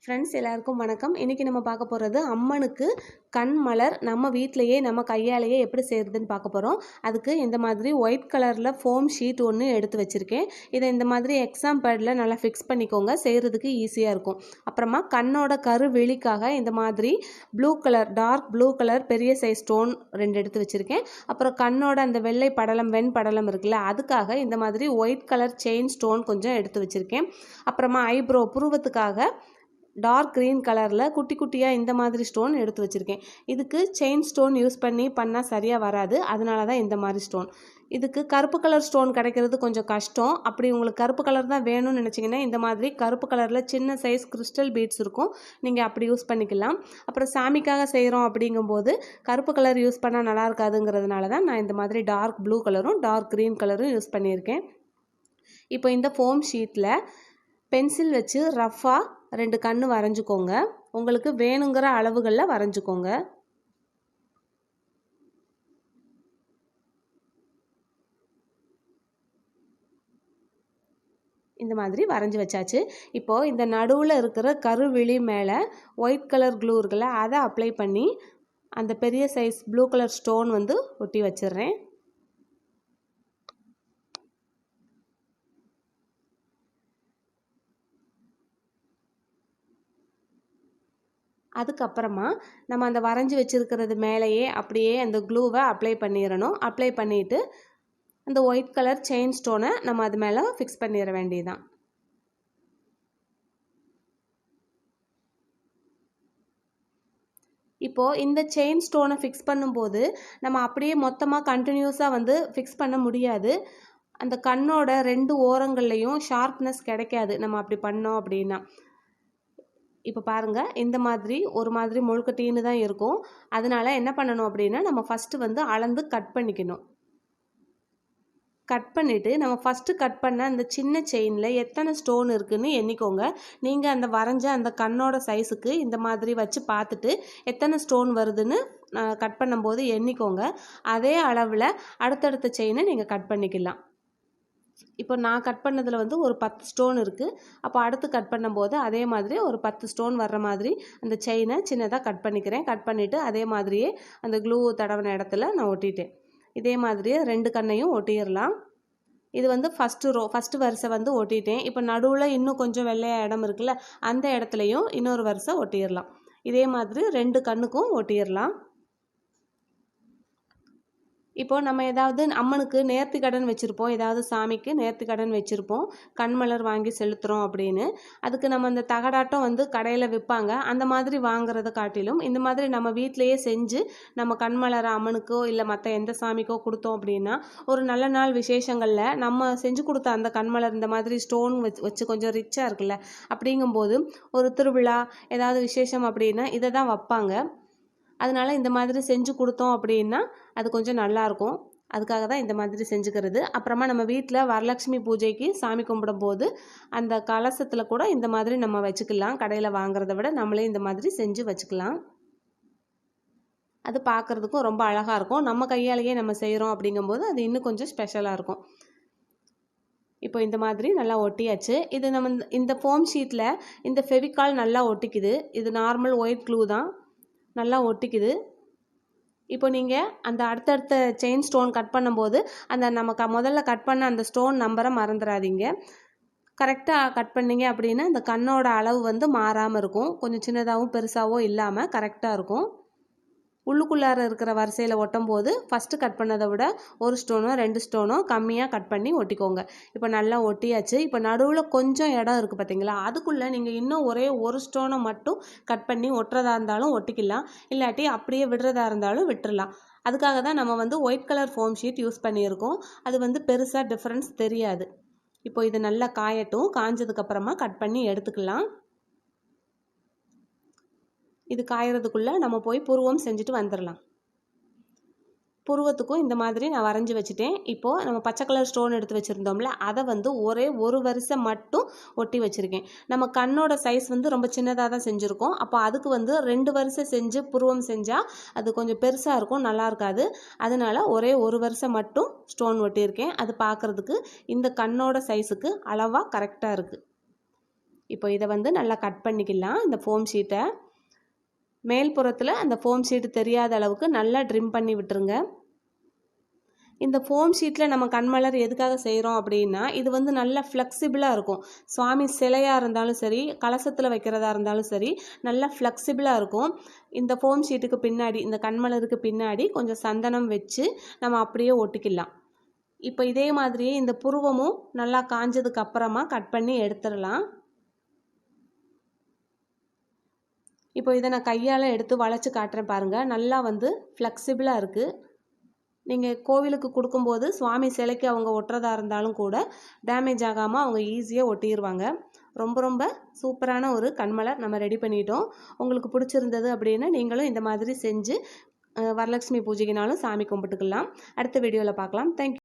Friends எல்லாருக்கும் வணக்கம். இன்றைக்கி நம்ம பார்க்க போகிறது அம்மனுக்கு கண் மலர் நம்ம வீட்டிலையே நம்ம கையாலேயே எப்படி செய்கிறதுன்னு பார்க்க போகிறோம். அதுக்கு இந்த மாதிரி ஒயிட் கலரில் ஃபோம் ஷீட் ஒன்று எடுத்து வச்சுருக்கேன். இதை இந்த மாதிரி எக்ஸாம் பேடில் நல்லா ஃபிக்ஸ் பண்ணிக்கோங்க, செய்கிறதுக்கு ஈஸியாக இருக்கும். அப்புறமா கண்ணோட கருவிழிக்காக இந்த மாதிரி blue colour dark blue colour பெரிய சைஸ் ஸ்டோன் 2 எடுத்து வச்சுருக்கேன். அப்புறம் கண்ணோட அந்த வெள்ளை படலம் வெண்படலம் இருக்குல்ல, அதுக்காக இந்த மாதிரி ஒயிட் கலர் செயின் ஸ்டோன் கொஞ்சம் எடுத்து வச்சுருக்கேன். அப்புறமா ஐப்ரோ புருவத்துக்காக டார்க் க்ரீன் கலரில் குட்டி குட்டியாக இந்த மாதிரி ஸ்டோன் எடுத்து வச்சுருக்கேன். இதுக்கு செயின் ஸ்டோன் யூஸ் பண்ணால் சரியாக வராது, அதனால தான் இந்த மாதிரி ஸ்டோன். இதுக்கு கருப்பு கலர் ஸ்டோன் கிடைக்கிறது கொஞ்சம் கஷ்டம். அப்படி உங்களுக்கு கருப்பு கலர் தான் வேணும்னு நினச்சிங்கன்னா இந்த மாதிரி கருப்பு கலரில் சின்ன சைஸ் கிறிஸ்டல் பீட்ஸ் இருக்கும், நீங்கள் அப்படி யூஸ் பண்ணிக்கலாம். அப்புறம் சாமிக்காக செய்கிறோம் அப்படிங்கும்போது கருப்பு கலர் யூஸ் பண்ணால் நல்லா இருக்காதுங்கிறதுனால தான் நான் இந்த மாதிரி டார்க் ப்ளூ கலரும் டார்க் க்ரீன் கலரும் யூஸ் பண்ணியிருக்கேன். இப்போ இந்த ஃபோம் ஷீட்டில் பென்சில் வச்சு ரஃப்பாக 2 கண்ணு வரைஞ்சிக்கோங்க. உங்களுக்கு வேணுங்கிற அளவுகளில் வரைஞ்சிக்கோங்க. இந்த மாதிரி வரைஞ்சி வச்சாச்சு. இப்போது இந்த நடுவில் இருக்கிற கருவிழி மேலே ஒயிட் கலர் க்ளூ இருக்குல்ல, அதை அப்ளை பண்ணி அந்த பெரிய சைஸ் ப்ளூ கலர் ஸ்டோன் வந்து ஒட்டி வச்சிடுறேன். அதுக்கப்புறமா நம்ம அந்த வரைஞ்சி வச்சுருக்கிறது மேலேயே அப்படியே அந்த க்ளூவை அப்ளை பண்ணிடணும். அப்ளை பண்ணிவிட்டு அந்த ஒயிட் கலர் செயின் ஸ்டோனை நம்ம அது மேலே ஃபிக்ஸ் பண்ணிட வேண்டியதுதான். இப்போது இந்த செயின் ஸ்டோனை ஃபிக்ஸ் பண்ணும்போது நம்ம அப்படியே மொத்தமாக கண்டினியூஸாக வந்து ஃபிக்ஸ் பண்ண முடியாது. அந்த கண்ணோட 2 ஓரங்கள்லையும் ஷார்ப்னஸ் கிடைக்காது நம்ம அப்படி பண்ணோம் அப்படின்னா. இப்போ பாருங்கள், இந்த மாதிரி ஒரு மாதிரி முழுக்கட்டின்னு தான் இருக்கும். அதனால என்ன பண்ணணும் அப்படின்னா, நம்ம ஃபஸ்ட்டு வந்து அளந்து கட் பண்ணிக்கணும். கட் பண்ணிவிட்டு நம்ம ஃபஸ்ட்டு கட் பண்ண அந்த சின்ன செயினில் எத்தனை ஸ்டோன் இருக்குதுன்னு எண்ணிக்கோங்க. நீங்கள் அந்த வரைஞ்ச அந்த கண்ணோட சைஸுக்கு இந்த மாதிரி வச்சு பார்த்துட்டு எத்தனை ஸ்டோன் வருதுன்னு கட் பண்ணும்போது எண்ணிக்கோங்க. அதே அளவில் அடுத்தடுத்த செயினை நீங்கள் கட் பண்ணிக்கலாம். இப்போ நான் கட் பண்ணதில் வந்து ஒரு 10 ஸ்டோன் இருக்குது. அப்போ அடுத்து கட் பண்ணும்போது அதே மாதிரி ஒரு 10 ஸ்டோன் வர்ற மாதிரி அந்த செயினை சின்னதாக கட் பண்ணிக்கிறேன். கட் பண்ணிவிட்டு அதே மாதிரியே அந்த க்ளூ தடவின இடத்துல நான் ஒட்டிட்டேன். இதே மாதிரியே 2 கண்ணையும் ஒட்டிடலாம். இது வந்து ஃபஸ்ட்டு வரிசை வந்து ஒட்டிட்டேன். இப்போ நடுவில் இன்னும் கொஞ்சம் வெள்ளையாக இடம் இருக்குல்ல, அந்த இடத்துலையும் இன்னொரு வரிசை ஒட்டிடலாம். இதே மாதிரி 2 கண்ணுக்கும் ஒட்டிடலாம். இப்போ நம்ம ஏதாவது அம்மனுக்கு நேர்த்தி கடன் வச்சுருப்போம், ஏதாவது சாமிக்கு நேர்த்தி கடன் வச்சுருப்போம், கண்மலர் வாங்கி செலுத்துகிறோம் அப்படின்னு. அதுக்கு நம்ம அந்த தகடாட்டம் வந்து கடையில் விற்பாங்க. அந்த மாதிரி வாங்குறத காட்டிலும் இந்த மாதிரி நம்ம வீட்டிலையே செஞ்சு நம்ம கண்மலரை அம்மனுக்கோ இல்லை மற்ற எந்த சாமிக்கோ கொடுத்தோம் அப்படின்னா, ஒரு நல்ல நாள் விசேஷங்களில் நம்ம செஞ்சு கொடுத்த அந்த கண்மலர் இந்த மாதிரி ஸ்டோன் வச்சு கொஞ்சம் ரிச்சாக இருக்குல்ல, அப்படிங்கும்போது ஒரு திருவிழா ஏதாவது விசேஷம் அப்படின்னா இதை தான் வைப்பாங்க. அதனால இந்த மாதிரி செஞ்சு கொடுத்தோம் அப்படின்னா அது கொஞ்சம் நல்லாயிருக்கும். அதுக்காக தான் இந்த மாதிரி செஞ்சுக்கிறது. அப்புறமா நம்ம வீட்டில் வரலட்சுமி பூஜைக்கு சாமி கும்பிடும்போது அந்த கலசத்தில் கூட இந்த மாதிரி நம்ம வச்சுக்கலாம். கடையில் வாங்குறத விட நம்மளே இந்த மாதிரி செஞ்சு வச்சுக்கலாம். அது பார்க்குறதுக்கும் ரொம்ப அழகாக இருக்கும். நம்ம கையாலேயே நம்ம செய்கிறோம் அப்படிங்கும்போது அது இன்னும் கொஞ்சம் ஸ்பெஷலாக இருக்கும். இப்போ இந்த மாதிரி நல்லா ஒட்டியாச்சு. இது நம்ம இந்த ஃபோம் ஷீட்டில் இந்த ஃபெவிகால் நல்லா ஒட்டிக்குது. இது நார்மல் ஒயிட் க்ளூ தான், நல்லா ஒட்டிக்குது. இப்போ நீங்கள் அந்த அடுத்தடுத்த செயின் ஸ்டோன் கட் பண்ணும்போது அந்த நம்ம முதல்ல கட் பண்ண அந்த ஸ்டோன் நம்பரை மறந்துடாதீங்க. கரெக்டாக கட் பண்ணிங்க அப்படின்னா இந்த கண்ணோட அளவு வந்து மாறாமல் இருக்கும். கொஞ்சம் சின்னதாகவும் பெருசாகவும் இல்லாமல் கரெக்டாக இருக்கும். உள்ளுக்குள்ளார இருக்கிற வரிசையில் ஒட்டும் போது ஃபஸ்ட்டு கட் பண்ணதை விட 1 ஸ்டோனோ 2 ஸ்டோனோ கம்மியாக கட் பண்ணி ஒட்டிக்கோங்க. இப்போ நல்லா ஒட்டியாச்சு. இப்போ நடுவில் கொஞ்சம் இடம் இருக்குது பார்த்தீங்களா, அதுக்குள்ளே நீங்கள் இன்னும் ஒரே 1 ஸ்டோனை மட்டும் கட் பண்ணி ஒட்டுறதா இருந்தாலும் ஒட்டிக்கலாம், இல்லாட்டி அப்படியே விடுறதா இருந்தாலும் விட்டுடலாம். அதுக்காக தான் நம்ம வந்து white colour foam sheet use பண்ணியிருக்கோம். அது வந்து பெருசாக டிஃப்ரென்ஸ் தெரியாது. இப்போ இது நல்லா காயட்டும். காஞ்சதுக்கப்புறமா கட் பண்ணி எடுத்துக்கலாம். இது காயறதுக்குள்ளே நம்ம போய் புருவம் செஞ்சுட்டு வந்துடலாம். புருவத்துக்கும் இந்த மாதிரி நான் வரைஞ்சி வச்சுட்டேன். இப்போது நம்ம பச்சை கலர் ஸ்டோன் எடுத்து வச்சுருந்தோம்ல, அதை வந்து ஒரே ஒரு வரிசை மட்டும் ஒட்டி வச்சுருக்கேன். நம்ம கண்ணோட சைஸ் வந்து ரொம்ப சின்னதாக தான் செஞ்சுருக்கோம். அப்போ அதுக்கு வந்து 2 வரிசை செஞ்சு புருவம் செஞ்சால் அது கொஞ்சம் பெருசாக இருக்கும், நல்லா இருக்காது. அதனால ஒரே ஒரு வரிசை மட்டும் ஸ்டோன் ஒட்டியிருக்கேன். அது பார்க்குறதுக்கு இந்த கண்ணோட சைஸுக்கு அளவாக கரெக்டாக இருக்குது. இப்போ இதை வந்து நல்லா கட் பண்ணிக்கலாம். இந்த ஃபோம் ஷீட்டை மேல்புறத்தில் அந்த ஃபோம் ஷீட்டு தெரியாத அளவுக்கு நல்லா ட்ரிம் பண்ணி விட்டுருங்க. இந்த ஃபோம் ஷீட்டில் நம்ம கண்மலர் எதுக்காக செய்கிறோம் அப்படின்னா, இது வந்து நல்லா ஃப்ளெக்சிபிளாக இருக்கும். சுவாமி சிலையாக இருந்தாலும் சரி, கலசத்தில் வைக்கிறதா இருந்தாலும் சரி, நல்லா ஃப்ளெக்சிபிளாக இருக்கும். இந்த ஃபோம் ஷீட்டுக்கு பின்னாடி, இந்த கண்மலருக்கு பின்னாடி கொஞ்சம் சந்தனம் வச்சு நம்ம அப்படியே ஒட்டிக்கலாம். இப்போ இதே மாதிரியே இந்த புருவமும் நல்லா காஞ்சதுக்கு அப்புறமா கட் பண்ணி எடுத்துடலாம். இப்போ இதை நான் கையால் எடுத்து வளைச்சி காட்டுறேன் பாருங்கள். நல்லா வந்து ஃப்ளெக்சிபிளாக இருக்குது. நீங்கள் கோவிலுக்கு கொடுக்கும்போது சுவாமி சிலைக்கு அவங்க ஒட்டுறதா இருந்தாலும் கூட டேமேஜ் ஆகாமல் அவங்க ஈஸியாக ஒட்டிடுவாங்க. ரொம்ப ரொம்ப சூப்பரான ஒரு கண்மலர் நம்ம ரெடி பண்ணிட்டோம். உங்களுக்கு பிடிச்சிருந்தது அப்படின்னா நீங்களும் இந்த மாதிரி செஞ்சு வரலட்சுமி பூஜைக்குனாலும் சாமி கும்பிட்டுக்கலாம். அடுத்த வீடியோவில் பார்க்கலாம். தேங்க்யூ.